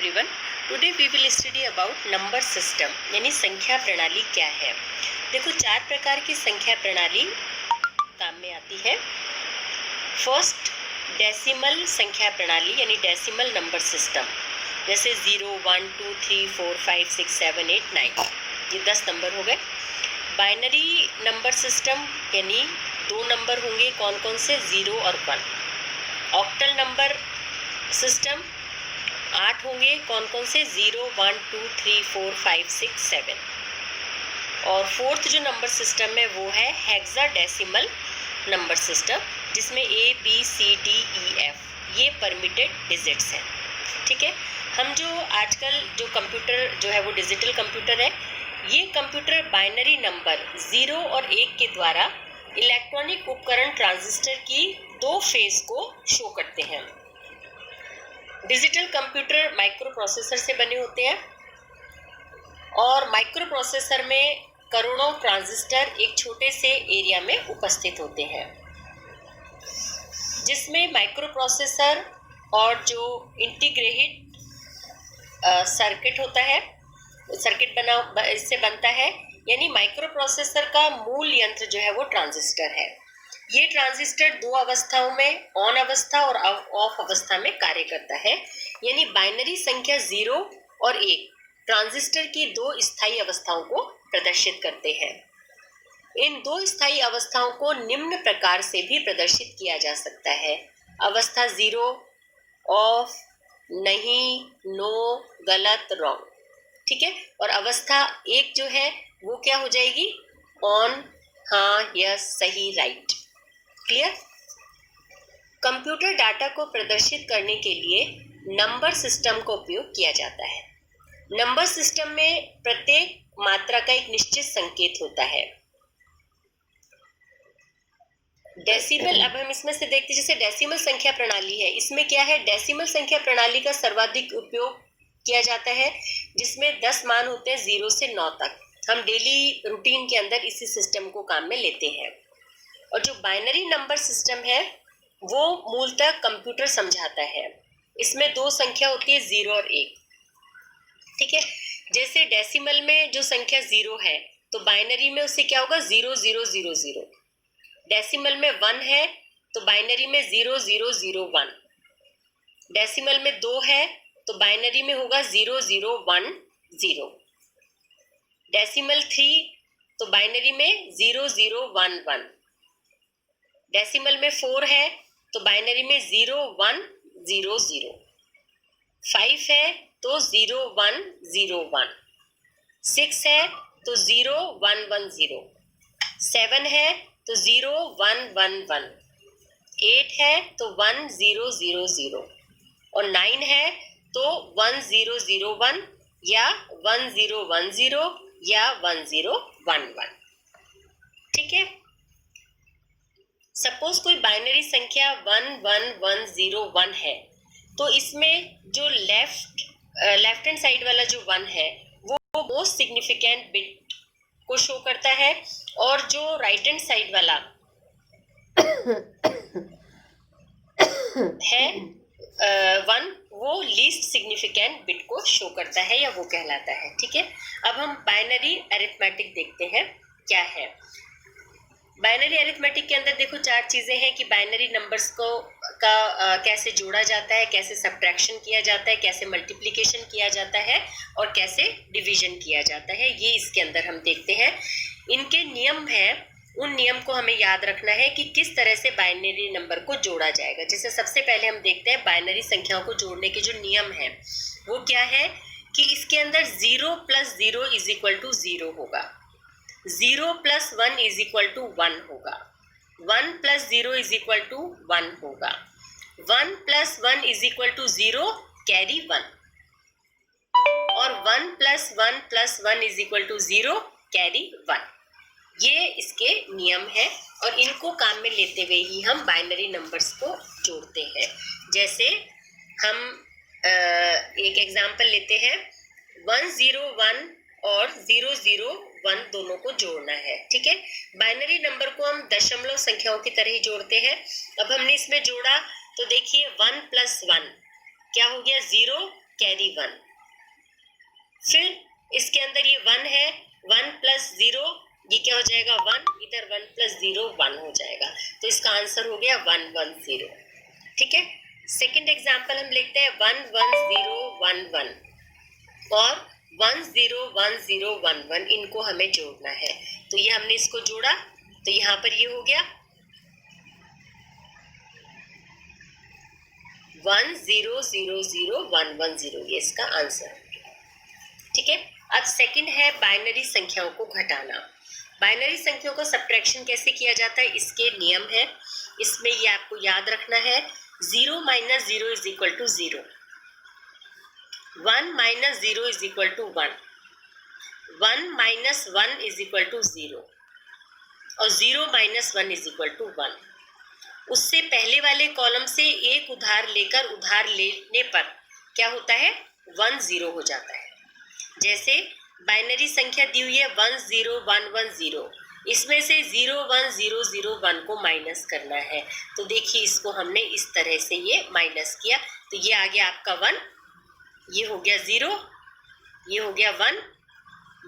everyone. Today we will study about number system यानी संख्या प्रणाली क्या है। देखो, चार प्रकार की संख्या प्रणाली काम में आती है। फर्स्ट, डेसिमल संख्या प्रणाली यानी डेसिमल नंबर सिस्टम, जैसे 0, 1, 2, 3, 4, 5, 6, 7, 8, 9, ये 10 नंबर हो गए। बाइनरी नंबर सिस्टम यानी दो नंबर होंगे, कौन कौन से, 0 और 1। ऑक्टल नंबर सिस्टम 8 होंगे, कौन कौन से, 0, 1, 2, 3, 4, 5, 6, 7। और फोर्थ जो नंबर सिस्टम है वो है हेक्साडेसिमल नंबर सिस्टम, जिसमें A, B, C, D, E, F ये परमिटेड डिजिट्स हैं। ठीक है, हम जो आजकल जो कंप्यूटर जो है वो डिजिटल कंप्यूटर है, ये कंप्यूटर बाइनरी नंबर 0 और 1 के द्वारा इलेक्ट्रॉनिक उपकरण ट्रांजिस्टर की दो फेज को शो करते हैं। डिजिटल कंप्यूटर माइक्रो प्रोसेसर से बने होते हैं और माइक्रो प्रोसेसर में करोड़ों ट्रांजिस्टर एक छोटे से एरिया में उपस्थित होते हैं, जिसमें माइक्रो प्रोसेसर और जो इंटीग्रेटेड सर्किट होता है, सर्किट इससे बनता है। यानी माइक्रो प्रोसेसर का मूल यंत्र जो है वो ट्रांजिस्टर है। ये ट्रांजिस्टर दो अवस्थाओं में, ऑन अवस्था और ऑफ अवस्था में कार्य करता है। यानी बाइनरी संख्या 0 और 1 ट्रांजिस्टर की दो स्थायी अवस्थाओं को प्रदर्शित करते हैं। इन दो स्थायी अवस्थाओं को निम्न प्रकार से भी प्रदर्शित किया जा सकता है। अवस्था 0, ऑफ, नहीं, नो, गलत, रॉन्ग। ठीक है, और अवस्था 1 जो है वो क्या हो जाएगी, ऑन, हाँ, यस, सही, राइट। क्लियर। कंप्यूटर डाटा को प्रदर्शित करने के लिए नंबर सिस्टम का उपयोग किया जाता है। नंबर सिस्टम में प्रत्येक मात्रा का एक निश्चित संकेत होता है। डेसिमल, अब हम इसमें से देखते हैं, जैसे डेसिमल संख्या प्रणाली है, इसमें क्या है, डेसिमल संख्या प्रणाली का सर्वाधिक उपयोग किया जाता है, जिसमें 10 मान होते हैं 0 से 9 तक। हम डेली रूटीन के अंदर इसी सिस्टम को काम में लेते हैं। और जो बाइनरी नंबर सिस्टम है वो मूलतः कंप्यूटर समझाता है। इसमें दो संख्या होती है, 0 और 1। ठीक है, जैसे डेसिमल में जो संख्या 0 है तो बाइनरी में उससे क्या होगा, 0, 0, 0, 0। डेसिमल में 1 है तो बाइनरी में 0, 0, 0, 1। डेसिमल में 2 है तो बाइनरी में होगा 0, 0, 1, 0। डेसिमल 3 तो बाइनरी में 0, 0, 1, 1। डेसिमल में 4 है तो बाइनरी में 0, 1, 0, 0। 5 है तो 0, 1, 0, 1। 6 है तो 0, 1, 1, 0। 7 है तो 0, 1, 1, 1। 8 है तो 1, 0, 0, 0। और 9 है तो 1, 0, 0, 1 या 1, 0, 1, 0 या 1, 0, 1, 1। ठीक है, सपोज कोई बाइनरी संख्या 1, 1, 1, 0, 1 है, तो इसमें जो लेफ्ट हैंड साइड वाला जो 1 है वो मोस्ट सिग्निफिकेंट बिट को शो करता है, और जो राइट हैंड साइड वाला है 1 वो लीस्ट सिग्निफिकेंट बिट को शो करता है या वो कहलाता है। ठीक है, अब हम बाइनरी अरिथमेटिक देखते हैं क्या है। बाइनरी अरिथमेटिक के अंदर देखो 4 चीजें हैं कि बाइनरी नंबर्स को कैसे जोड़ा जाता है, कैसे सब्ट्रैक्शन किया जाता है, कैसे मल्टीप्लिकेशन किया जाता है और कैसे डिवीजन किया जाता है। ये इसके अंदर हम देखते हैं। इनके नियम हैं, उन नियम को हमें याद रखना है कि किस तरह से बाइनरी नंबर को जोड़ा जाएगा। जैसे सबसे पहले हम देखते हैं बाइनरी संख्याओं को जोड़ने के जो नियम हैं वो क्या है कि इसके अंदर 0 + 0 = 0 होगा, 0 + 1 = 1 होगा, 1 + 0 = 1 होगा, 1 + 1 = 0, कैरी 1, और 1 + 1 + 1 = 0, कैरी 1। ये इसके नियम है और इनको काम में लेते हुए ही हम बाइनरी नंबर्स को जोड़ते हैं। जैसे हम एक एग्जांपल लेते हैं, 1, 0, 1 और 0, 0, 1 दोनों को जोड़ना है। ठीक है, बाइनरी नंबर को हम दशमलव संख्याओं की तरह ही जोड़ते हैं। अब हमने इसमें जोड़ा तो देखिए 1 + 1 क्या हो गया, 0, कैरी 1। फिर इसके अंदर ये 1 है, 1 प्लस 0 ये क्या हो जाएगा 1, इधर 1 प्लस 0 1 हो जाएगा, तो इसका आंसर हो गया 1 1 0। ठीक है, सेकंड एग्जांपल हम लिखते हैं 1 1 0 1 1 और 1 0 1 0 1 1, इनको हमें जोड़ना है। तो ये हमने इसको जोड़ा, तो यहाँ पर ये हो गया 1 0 0 0 1 1 0, ये इसका आंसर है। ठीक है, अब सेकंड है बाइनरी संख्याओं को घटाना। बाइनरी संख्याओं को सब्ट्रैक्शन कैसे किया जाता है, इसके नियम है, इसमें ये आपको याद रखना है। 0 minus 0 is equal to 0, 1 minus 0 is equal to 1, 1 minus 1 is equal to 0 और 0 माइनस 1 इज इक्वल टू 1। उससे पहले वाले कॉलम से एक उधार लेकर उधार लेने पर क्या होता है 1 0 हो जाता है। जैसे बाइनरी संख्या दी हुई है 1 0 1 1 0, इसमें से 0 1 0 0 1 को माइनस करना है। तो देखिए इसको हमने इस तरह से ये माइनस किया, तो ये आ गया आपका 1, ये हो गया 0, ये हो गया 1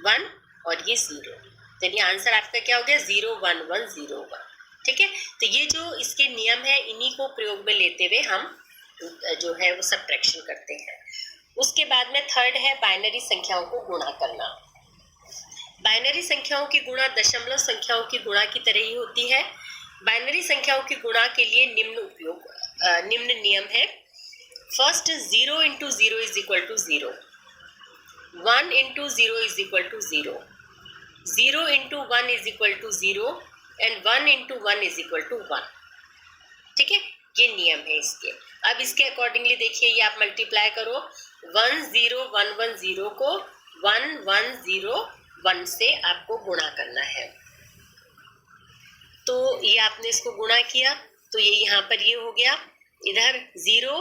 1 और ये 0। तो ये आंसर आपका क्या हो गया 0 1 1 0 1। ठीक है, तो ये जो इसके नियम है इन्हीं को प्रयोग में लेते हुए हम जो है वो सब्ट्रैक्शन करते हैं। उसके बाद में थर्ड है बाइनरी संख्याओं को गुणा करना। बाइनरी संख्याओं की गुणा दशमलव संख्याओं की गुणा की तरह ही होती है। बाइनरी संख्याओं की गुणा के लिए निम्न नियम है। First 0 into 0 is equal to 0, 1 into 0 is equal to 0, 0 into 1 is equal to 0 and 1 into 1 is equal to 1। ठीक है, ये नियम है इसके। अब इसके अकॉर्डिंगली देखिए ये आप मल्टीप्लाई करो, 1 0 1 1 0 को 1 1 0 1 से आपको गुणा करना है। तो ये आपने इसको गुणा किया, तो ये यहाँ पर ये हो गया, इधर 0,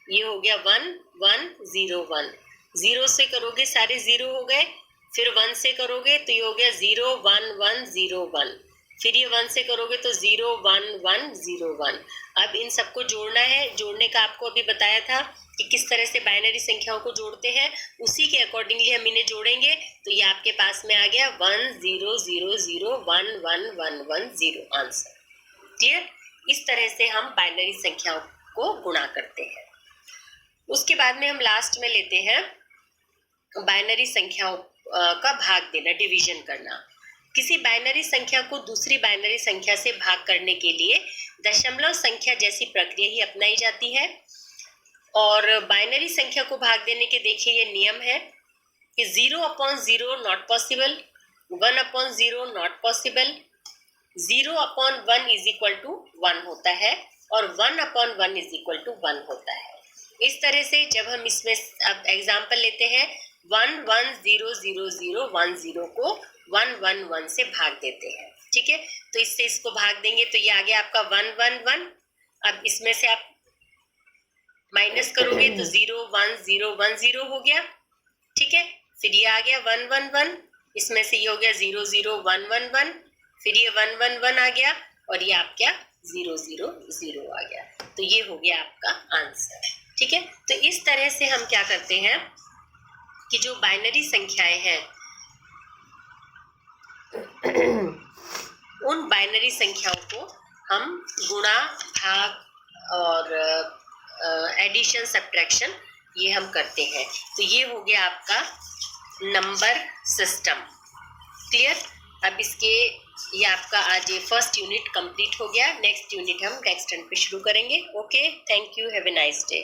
ये हो गया 1 1 0 1, 0 से करोगे सारे 0 हो गए, फिर 1 से करोगे तो ये हो गया 0 1 1 0 1, फिर ये 1 से करोगे तो 0 1 1 0 1। अब इन सबको जोड़ना है। जोड़ने का आपको अभी बताया था कि किस तरह से बाइनरी संख्याओं को जोड़ते हैं, उसी के अकॉर्डिंगली हम इन्हें जोड़ेंगे। तो ये आपके पास में आ गया 1 0 0 0 1 1 1 1 0, आंसर क्लियर। इस तरह से हम बाइनरी संख्याओं को गुणा करते हैं। उसके बाद में हम लास्ट में लेते हैं बाइनरी संख्याओं का भाग देना, डिवीजन करना। किसी बाइनरी संख्या को दूसरी बाइनरी संख्या से भाग करने के लिए दशमलव संख्या जैसी प्रक्रिया ही अपनाई जाती है। और बाइनरी संख्या को भाग देने के देखिए ये नियम है कि 0/0 not possible, 1/0 not possible, 0/1 is equal to 1 होता है और 1/1 इज इक्वल टू 1 होता है। इस तरह से जब हम इसमें अब एग्जाम्पल लेते हैं 1 1 0 0 0 1 0 को 1 1 1 से भाग देते हैं। ठीक है, तो इससे इसको भाग देंगे तो ये आ गया आपका 1 1 1। अब इसमें से आप माइनस करोगे तो 0 1 0 1 0 हो गया। ठीक है, फिर ये आ गया 1 1 1, इसमें से ये हो गया 0 0 1 1 1, फिर ये 1 1 1 आ गया और ये आपका 0 0 0 आ गया। तो ये हो गया आपका आंसर। ठीक है, तो इस तरह से हम क्या करते हैं कि जो बाइनरी संख्याएं हैं उन बाइनरी संख्याओं को हम गुणा, भाग और एडिशन, सब्ट्रैक्शन ये हम करते हैं। तो ये हो गया आपका नंबर सिस्टम। क्लियर। अब इसके ये आपका आज ये फर्स्ट यूनिट कंप्लीट हो गया। नेक्स्ट यूनिट हम नेक्स्ट टर्न पे शुरू करेंगे। Okay, thank you, have a nice day.